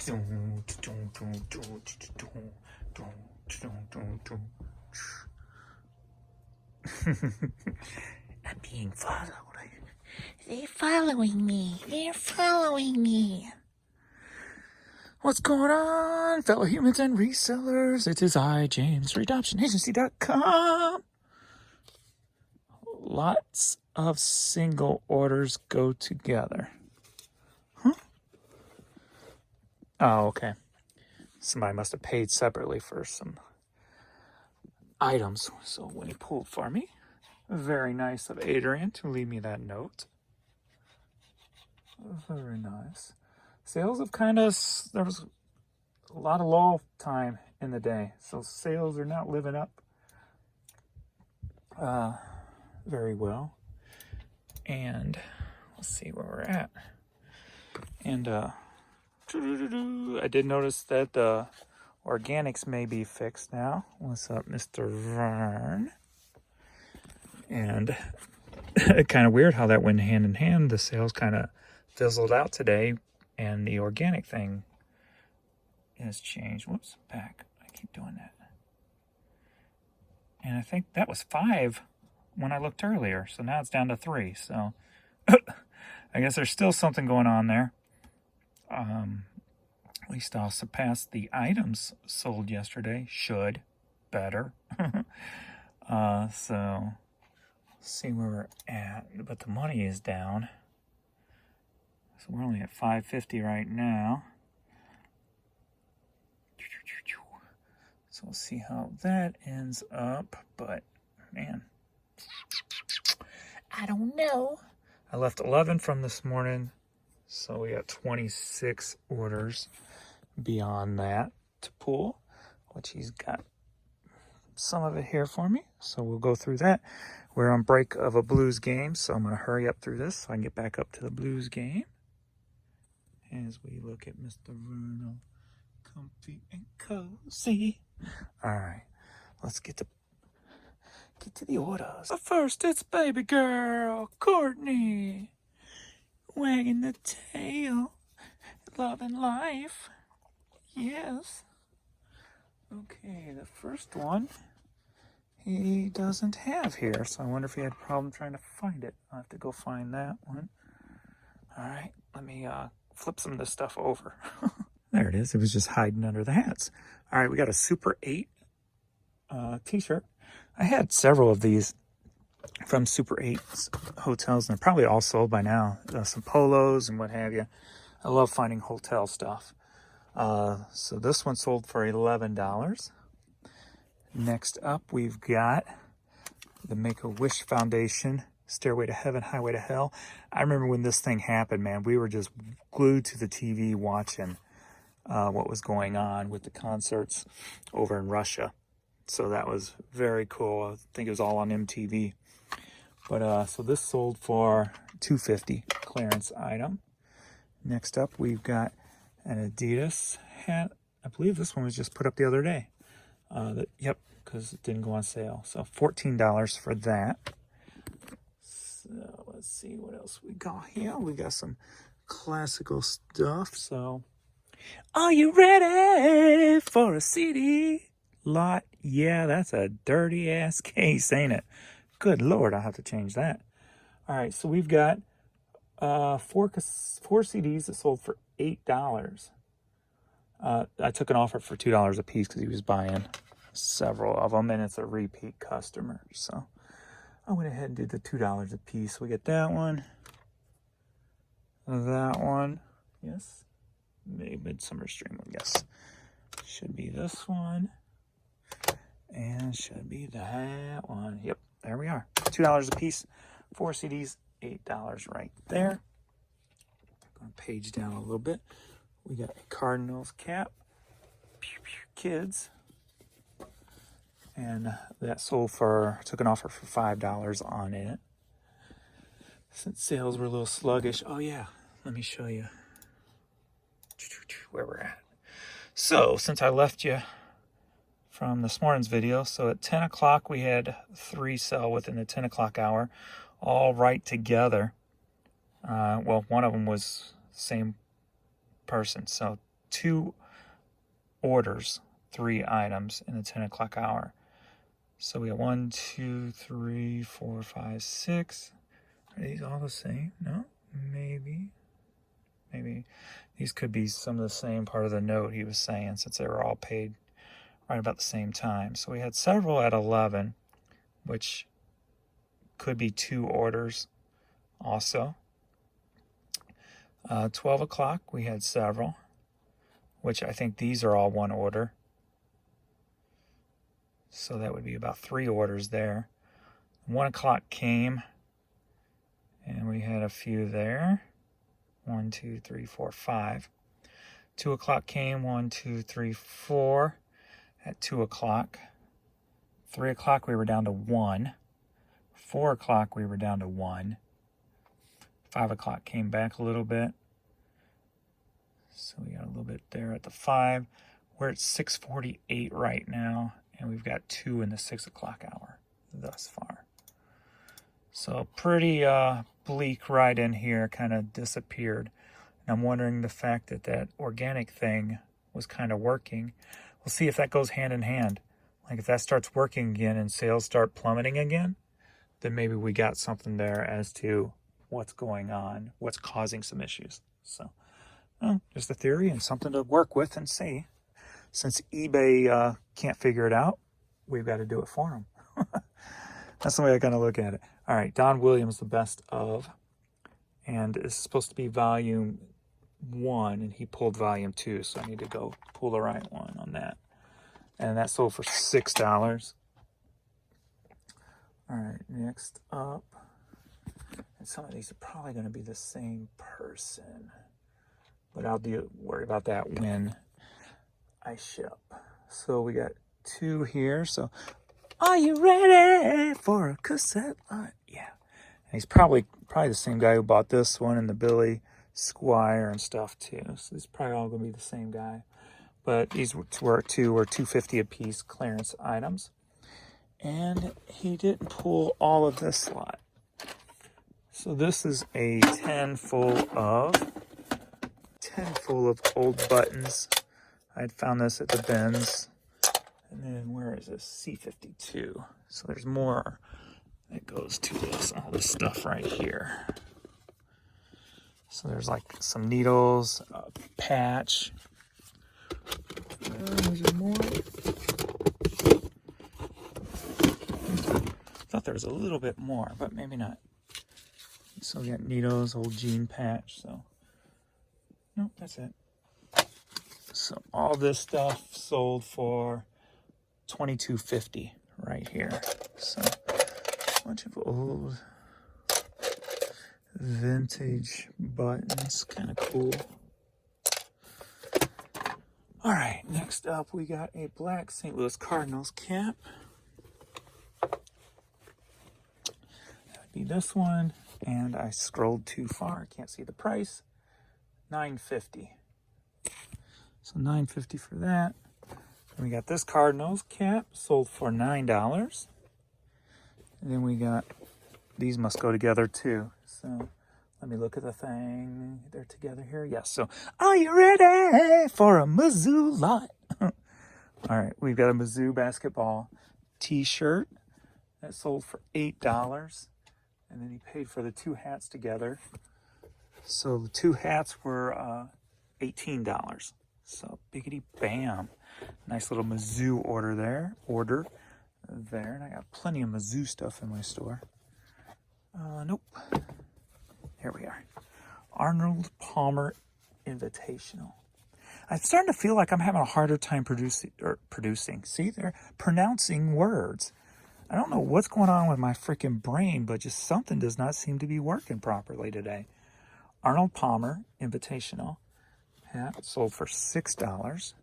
I'm being followed. They're following me. They're following me. What's going on, fellow humans and resellers? It is I, James, ReadoptionAgency.com. Lots of single orders go together. Huh? Oh, okay. Somebody must have paid separately for some items. So when he pulled for me, very nice of Adrian to leave me that note. Very nice. Sales have there was a lot of lull time in the day, so sales are not living up very well. And let's see where we're at. And I did notice that the organics may be fixed now. What's up, Mr. Vern? And kind of weird how that went hand in hand. The sales kind of fizzled out today, and the organic thing has changed. Whoops, back. I keep doing that. And I think that was 5 when I looked earlier, so now it's down to 3. So I guess there's still something going on there. At least I'll surpass the items sold yesterday. Should. Better. So let's see where we're at. But the money is down. So we're only at $5.50 right now. So we'll see how that ends up. But, man, I don't know. I left 11 from this morning. So we got 26 orders beyond that to pull, which he's got some of it here for me. So we'll go through that. We're on break of a Blues game, so I'm going to hurry up through this so I can get back up to the Blues game. As we look at Mr. Bruno, comfy and cozy. All right, let's get to the orders. But first, it's baby girl Courtney, wagging the tail, loving life. Yes. Okay, the first one he doesn't have here, so I wonder if he had a problem trying to find it. I'll have to go find that one. All right, let me flip some of this stuff over. There it is. It was just hiding under the hats. All right, we got a Super 8 t-shirt. I had several of these from Super 8 hotels, and they're probably all sold by now. Some polos and what have you. I love finding hotel stuff. So this one sold for $11. Next up, we've got the Make-A-Wish Foundation, Stairway to Heaven, Highway to Hell. I remember when this thing happened, man, we were just glued to the TV watching what was going on with the concerts over in Russia. So that was very cool. I think it was all on MTV. But so this sold for $2.50, clearance item. Next up, we've got an Adidas hat. I believe this one was just put up the other day. Yep, because it didn't go on sale. So $14 for that. So let's see what else we got here. We got some classical stuff. So, are you ready for a CD lot? Yeah, that's a dirty ass case, ain't it? Good Lord, I'll have to change that. All right, so we've got four CDs that sold for $8. I took an offer for $2 a piece because he was buying several of them, and it's a repeat customer. So I went ahead and did the $2 a piece. We get that one, yes, maybe Midsummer Stream one, yes. Should be this one, and should be that one. Yep, there we are. $2 a piece, 4 CDs, $8 right there. Going to page down a little bit. We got a Cardinals cap, kids, and that sold for, took an offer for $5 on it. Since sales were a little sluggish, oh yeah, let me show you where we're at. So, since I left you from this morning's video, so at 10 o'clock we had 3 sell within the 10 o'clock hour, all right together. Well, one of them was the same person, so 2 orders, 3 items in the 10 o'clock hour. So we have 1, 2, 3, 4, 5, 6. Are these all the same? No? Maybe. These could be some of the same part of the note he was saying, since they were all paid right about the same time. So we had several at 11, which could be 2 orders also. 12 o'clock, we had several, which I think these are all 1 order. So that would be about 3 orders there. 1 o'clock came, and we had a few there. 1, 2, 3, 4, 5. 2 o'clock came, 1, 2, 3, 4 at 2 o'clock. 3 o'clock, we were down to 1. 4 o'clock, we were down to 1. 5 o'clock came back a little bit. So we got a little bit there at the 5. We're at 6:48 right now, and we've got 2 in the 6 o'clock hour thus far. So pretty bleak right in here, kind of disappeared. And I'm wondering the fact that that organic thing was kind of working. We'll see if that goes hand in hand. Like if that starts working again and sales start plummeting again, then maybe we got something there as to what's going on, what's causing some issues. So just a theory and something to work with and see. Since eBay can't figure it out, we've got to do it for them. That's the way I kind of look at it. All right, Don Williams, the best of. And it's supposed to be volume 1, and he pulled volume 2, so I need to go pull the right one on that. And that sold for $6. All right, next up. And some of these are probably going to be the same person. But I'll worry about that when I ship. So we got 2 here. So, are you ready for a cassette? Yeah. And he's probably the same guy who bought this one and the Billy Squire and stuff too. So these are probably all going to be the same guy. But these were $2.50 a piece clearance items. And he didn't pull all of this lot. So this is a 10 full of old buttons. I had found this at the bins. And then where is this? C52. So there's more that goes to this, all this stuff right here. So there's like some needles, a patch. Is there more? Thought there was a little bit more, but maybe not. So we got needles, old jean patch. So nope, that's it. So all this stuff sold for $22.50 right here. So a bunch of old vintage buttons, kind of cool. All right, next up we got a black St. Louis Cardinals cap. That would be this one, and I scrolled too far. I can't see the price. $9.50. So $9.50 for that. And we got this Cardinals cap, sold for $9. And then we got, these must go together too. So let me look at the thing. They're together here. Yes. So are you ready for a Mizzou lot? All right. We've got a Mizzou basketball t-shirt that sold for $8. And then he paid for the 2 hats together. So the 2 hats were $18. So biggity bam. Nice little Mizzou order there. And I got plenty of Mizzou stuff in my store. Nope. Here we are. Arnold Palmer Invitational. I'm starting to feel like I'm having a harder time producing. See, they're pronouncing words. I don't know what's going on with my freaking brain, but just something does not seem to be working properly today. Arnold Palmer Invitational hat sold for $6.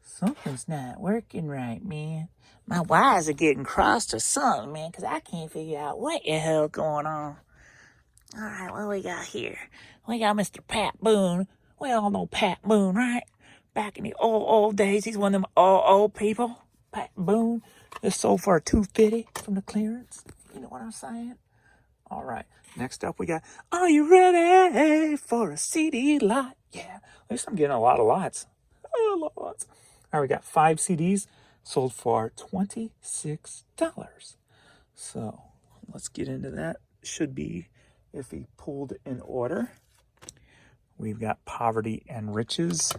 Something's not working right, man. My wires are getting crossed or something, man, because I can't figure out what the hell going on. All right, what we got here? We got Mr. Pat Boone. We all know Pat Boone, right? Back in the old days, he's one of them old people. Pat Boone. This sold for $2.50 from the clearance. You know what I'm saying? All right. Next up, we got, are you ready for a CD lot? Yeah. At least I'm getting a lot of lots. Oh, lots. All right, we got 5 CDs sold for $26. So let's get into that. Should be, if he pulled in order. We've got Poverty and Riches.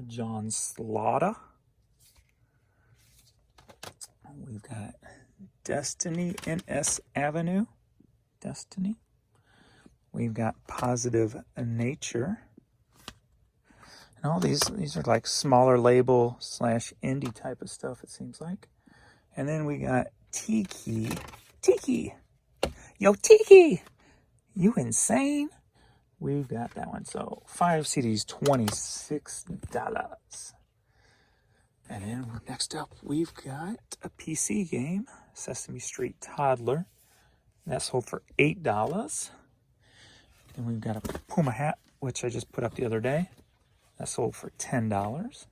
John Slaughter. We've got Destiny NS Avenue. Destiny. We've got Positive Nature. And all these are like smaller label / indie type of stuff, it seems like. And then we got Tiki. Tiki. Yo, Tiki. You insane? We've got that one. So 5 CDs, $26. And then next up, we've got a PC game, Sesame Street Toddler. That sold for $8. Then we've got a Puma hat, which I just put up the other day. That sold for $10.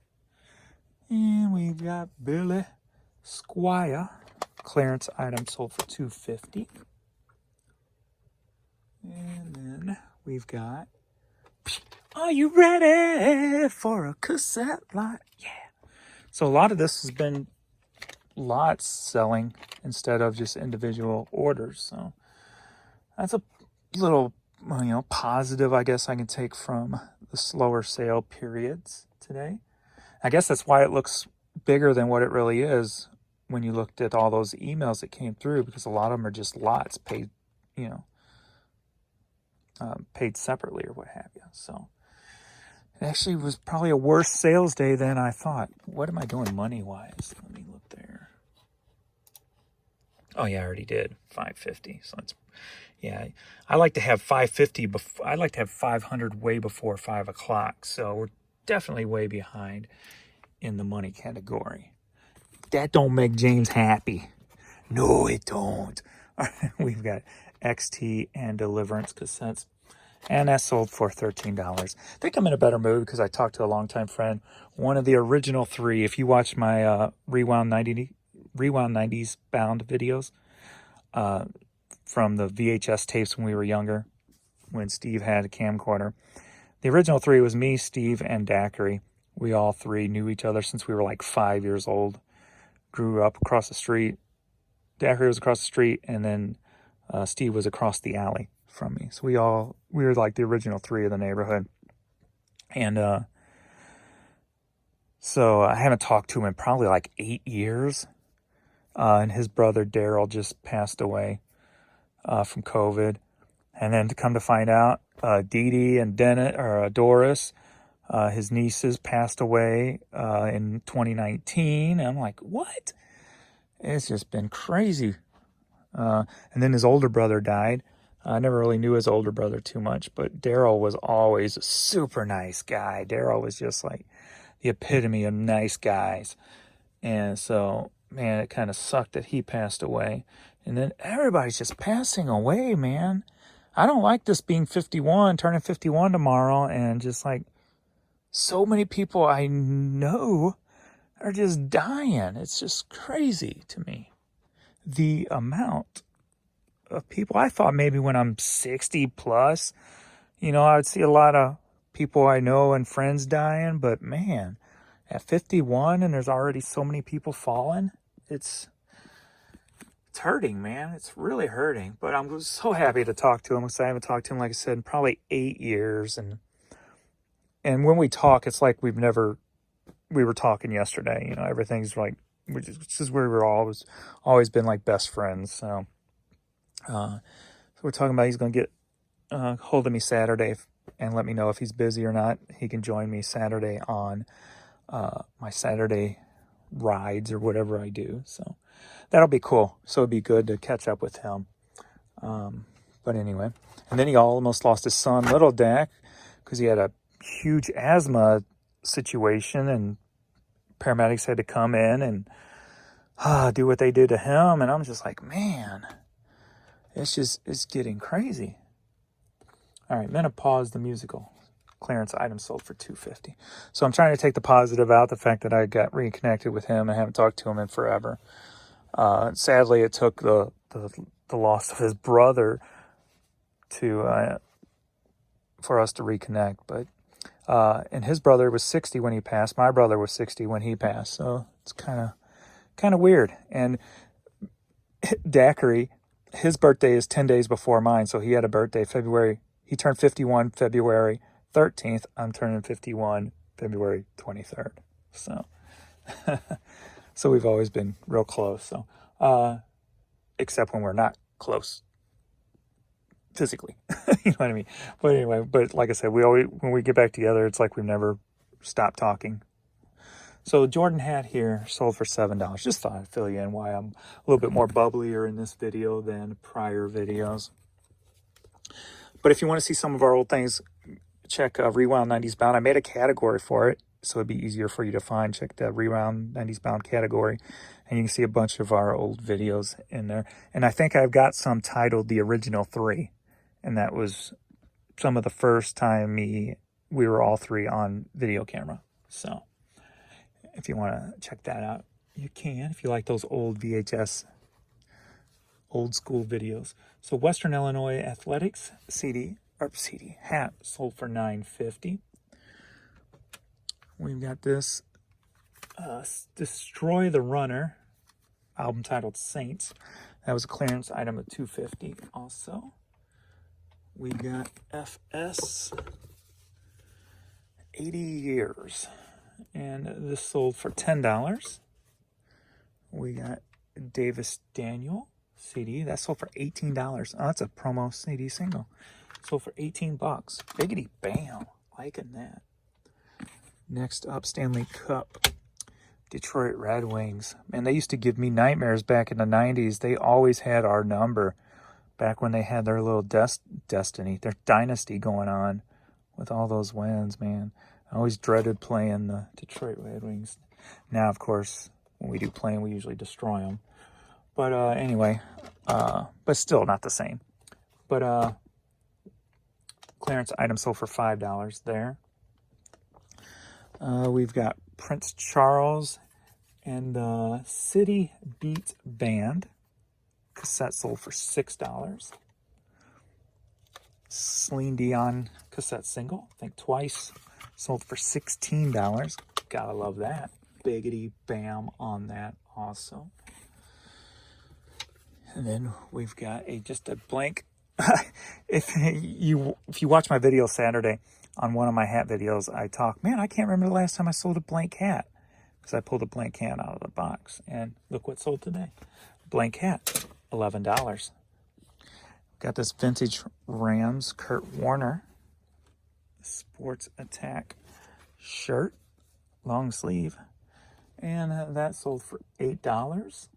And we've got Billy Squire. Clearance item sold for $2.50. And then we've got, are you ready for a cassette lot? Yeah. So a lot of this has been lots selling instead of just individual orders. So that's a little, positive, I guess, I can take from the slower sale periods today. I guess that's why it looks bigger than what it really is when you looked at all those emails that came through, because a lot of them are just lots paid, paid separately or what have you. So it actually was probably a worse sales day than I thought. What am I doing money-wise? Let me look there. Oh, yeah, I already did. $550. So that's, yeah. I like to have $550 before. I like to have $500 way before 5 o'clock. So we're definitely way behind in the money category. That don't make James happy. No, it don't. All right, we've got XT and Deliverance cassettes. And that sold for $13. I think I'm in a better mood because I talked to a longtime friend. One of the original 3, if you watch my Rewound 90s bound videos from the VHS tapes when we were younger, when Steve had a camcorder. The original 3 was me, Steve, and Daiquiri. We all 3 knew each other since we were like 5 years old. Grew up across the street. Daiquiri was across the street, and then Steve was across the alley from me. So we were like the original 3 of the neighborhood. And so I haven't talked to him in probably like 8 years. And his brother Daryl just passed away from COVID. And then to come to find out, Dee Dee and Doris, his nieces, passed away in 2019. And I'm like, what? It's just been crazy. And then his older brother died. I never really knew his older brother too much, but Daryl was always a super nice guy. Daryl was just like the epitome of nice guys. And so, man, it kind of sucked that he passed away. And then everybody's just passing away, man. I don't like this being 51, turning 51 tomorrow, and just like so many people I know are just dying. It's just crazy to me. The amount of people. I thought maybe when I'm 60 plus, I would see a lot of people I know and friends dying, but man, at 51 and there's already so many people falling, it's hurting, man. It's really hurting, but I'm so happy to talk to him because I haven't talked to him, like I said, in probably 8 years. And when we talk, it's like we were talking yesterday, everything's like, this is where we're always been like best friends. So we're talking about he's going to get hold of me Saturday and let me know if he's busy or not. He can join me Saturday on my Saturday rides or whatever I do. So that'll be cool. So it'd be good to catch up with him. But anyway, and then he almost lost his son, little Dak, because he had a huge asthma situation and paramedics had to come in and do what they did to him. And I'm just like, man, it's getting crazy. All right, Menopause the musical. Clearance item sold for $2.50. So I'm trying to take the positive out, the fact that I got reconnected with him. I haven't talked to him in forever. Sadly, it took the the loss of his brother to for us to reconnect. But and his brother was 60 when he passed. My brother was 60 when he passed. So it's kind of weird. And Daiquiri, his birthday is 10 days before mine. So he had a birthday he turned 51 February 13th. I'm turning 51 February 23rd. So, so we've always been real close. So, except when we're not close physically, you know what I mean? But anyway, like I said, when we get back together, it's like we've never stopped talking. So Jordan hat here sold for $7. Just thought I'd fill you in why I'm a little bit more bubblier in this video than prior videos. But if you want to see some of our old things, check Rewound 90s Bound. I made a category for it, so it'd be easier for you to find. Check the Rewound 90s Bound category, and you can see a bunch of our old videos in there. And I think I've got some titled The Original 3, and that was some of the first time we were all three on video camera. So if you want to check that out, you can, if you like those old VHS, old school videos. So Western Illinois Athletics CD hat sold for $9.50. We've got this Destroy the Runner album titled Saints. That was a clearance item of $2.50 also. We got FS 80 Years, and this sold for $10. We got Davis Daniel CD. That sold for $18. Oh, that's a promo CD single. Sold for $18. Biggity bam. Liking that. Next up, Stanley Cup. Detroit Red Wings. Man, they used to give me nightmares back in the 90s. They always had our number back when they had their little destiny, their dynasty going on with all those wins, man. I always dreaded playing the Detroit Red Wings. Now, of course, when we do play, we usually destroy them. But anyway, but still not the same. But clearance item sold for $5 there. We've got Prince Charles and the City Beat Band. Cassette sold for $6. Celine Dion cassette single, I think twice, sold for $16. Gotta love that. Biggity bam on that also. And then we've got just a blank. If you watch my video Saturday, on one of my hat videos, I talk, man, I can't remember the last time I sold a blank hat, because I pulled a blank hat out of the box. And look what sold today. Blank hat, $11. Got this vintage Rams Kurt Warner Sports Attack shirt, long sleeve. And that sold for $8.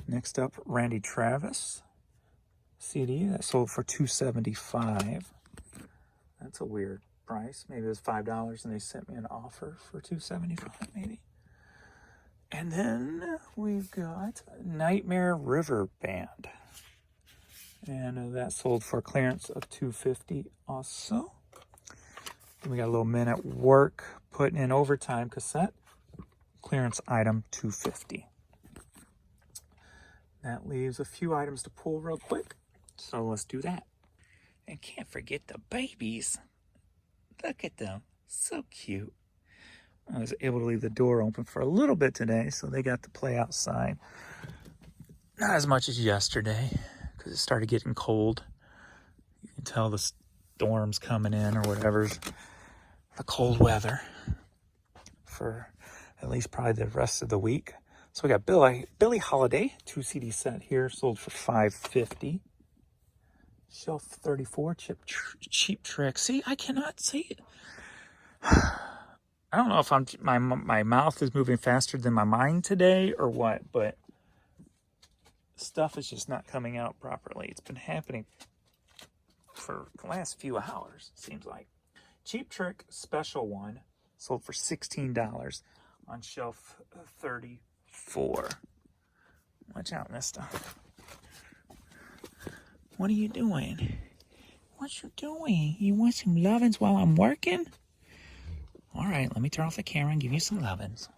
Next up, Randy Travis CD. That sold for $2.75. That's a weird price. Maybe it was $5 and they sent me an offer for $2.75 maybe. And then we've got Nightmare River Band. And that sold for clearance of $2.50 also. Then we got a little Men at Work Putting in Overtime cassette. Clearance item $2.50. That leaves a few items to pull real quick. So let's do that. And can't forget the babies. Look at them. So cute. I was able to leave the door open for a little bit today, so they got to play outside. Not as much as yesterday, because it started getting cold. You can tell the storm's coming in or whatever's the cold weather for at least probably the rest of the week. So we got Billie Holiday, 2 CD set here, sold for $5.50. Shelf 34, Cheap Trick. See, I cannot see it. I don't know if my mouth is moving faster than my mind today or what, but stuff is just not coming out properly. It's been happening for the last few hours, seems like. Cheap Trick Special One sold for $16 on shelf 34. Watch out, mister. What are you doing? What you doing? You want some lovin's while I'm working? All right, let me turn off the camera and give you some lovin's.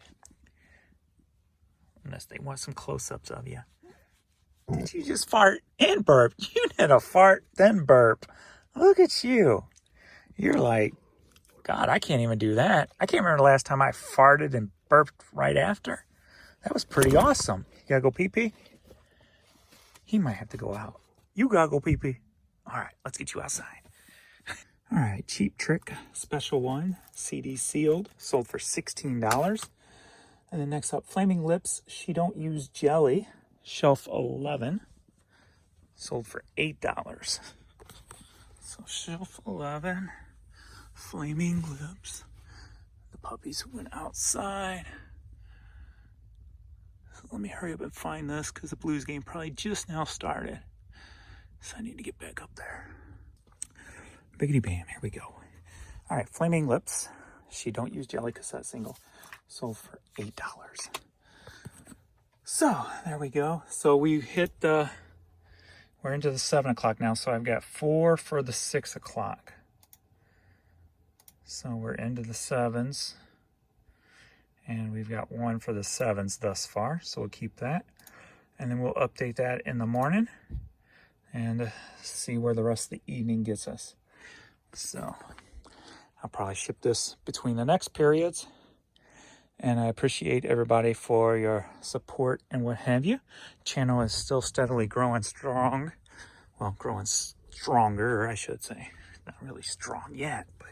Unless they want some close-ups of you. Did you just fart and burp? You did a fart, then burp. Look at you. You're like, God, I can't even do that. I can't remember the last time I farted and burped right after. That was pretty awesome. You gotta go pee-pee? He might have to go out. You gotta go pee-pee. All right, let's get you outside. All right, Cheap Trick Special 1, CD sealed, sold for $16. And then next up, Flaming Lips, She Don't Use Jelly, shelf 11, sold for $8. So shelf 11, Flaming Lips. The puppies went outside. So let me hurry up and find this because the Blues game probably just now started. So I need to get back up there. Biggity bam, here we go. All right, Flaming Lips, She Don't Use Jelly cassette single, sold for $8. So there we go. So we hit we're into the 7 o'clock now, so I've got 4 for the 6 o'clock. So we're into the 7s, and we've got 1 for the 7s thus far, so we'll keep that. And then we'll update that in the morning and see where the rest of the evening gets us. So I'll probably ship this between the next periods. And I appreciate everybody for your support and what have you. Channel is still steadily growing strong. Well, growing stronger, I should say. Not really strong yet, but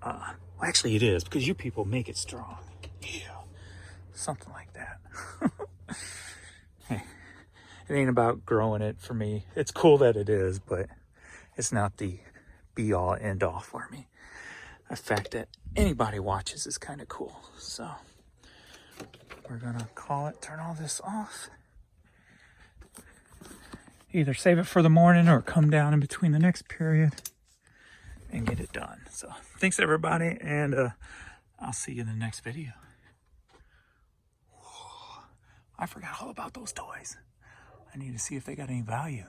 well, actually it is, because you people make it strong. Yeah, something like that. Hey, it ain't about growing it for me. It's cool that it is, but it's not the be-all, end-all for me. The fact that anybody watches is kind of cool. So we're gonna call it, turn all this off. Either save it for the morning or come down in between the next period and get it done. So thanks everybody, and I'll see you in the next video. I forgot all about those toys. I need to see if they got any value.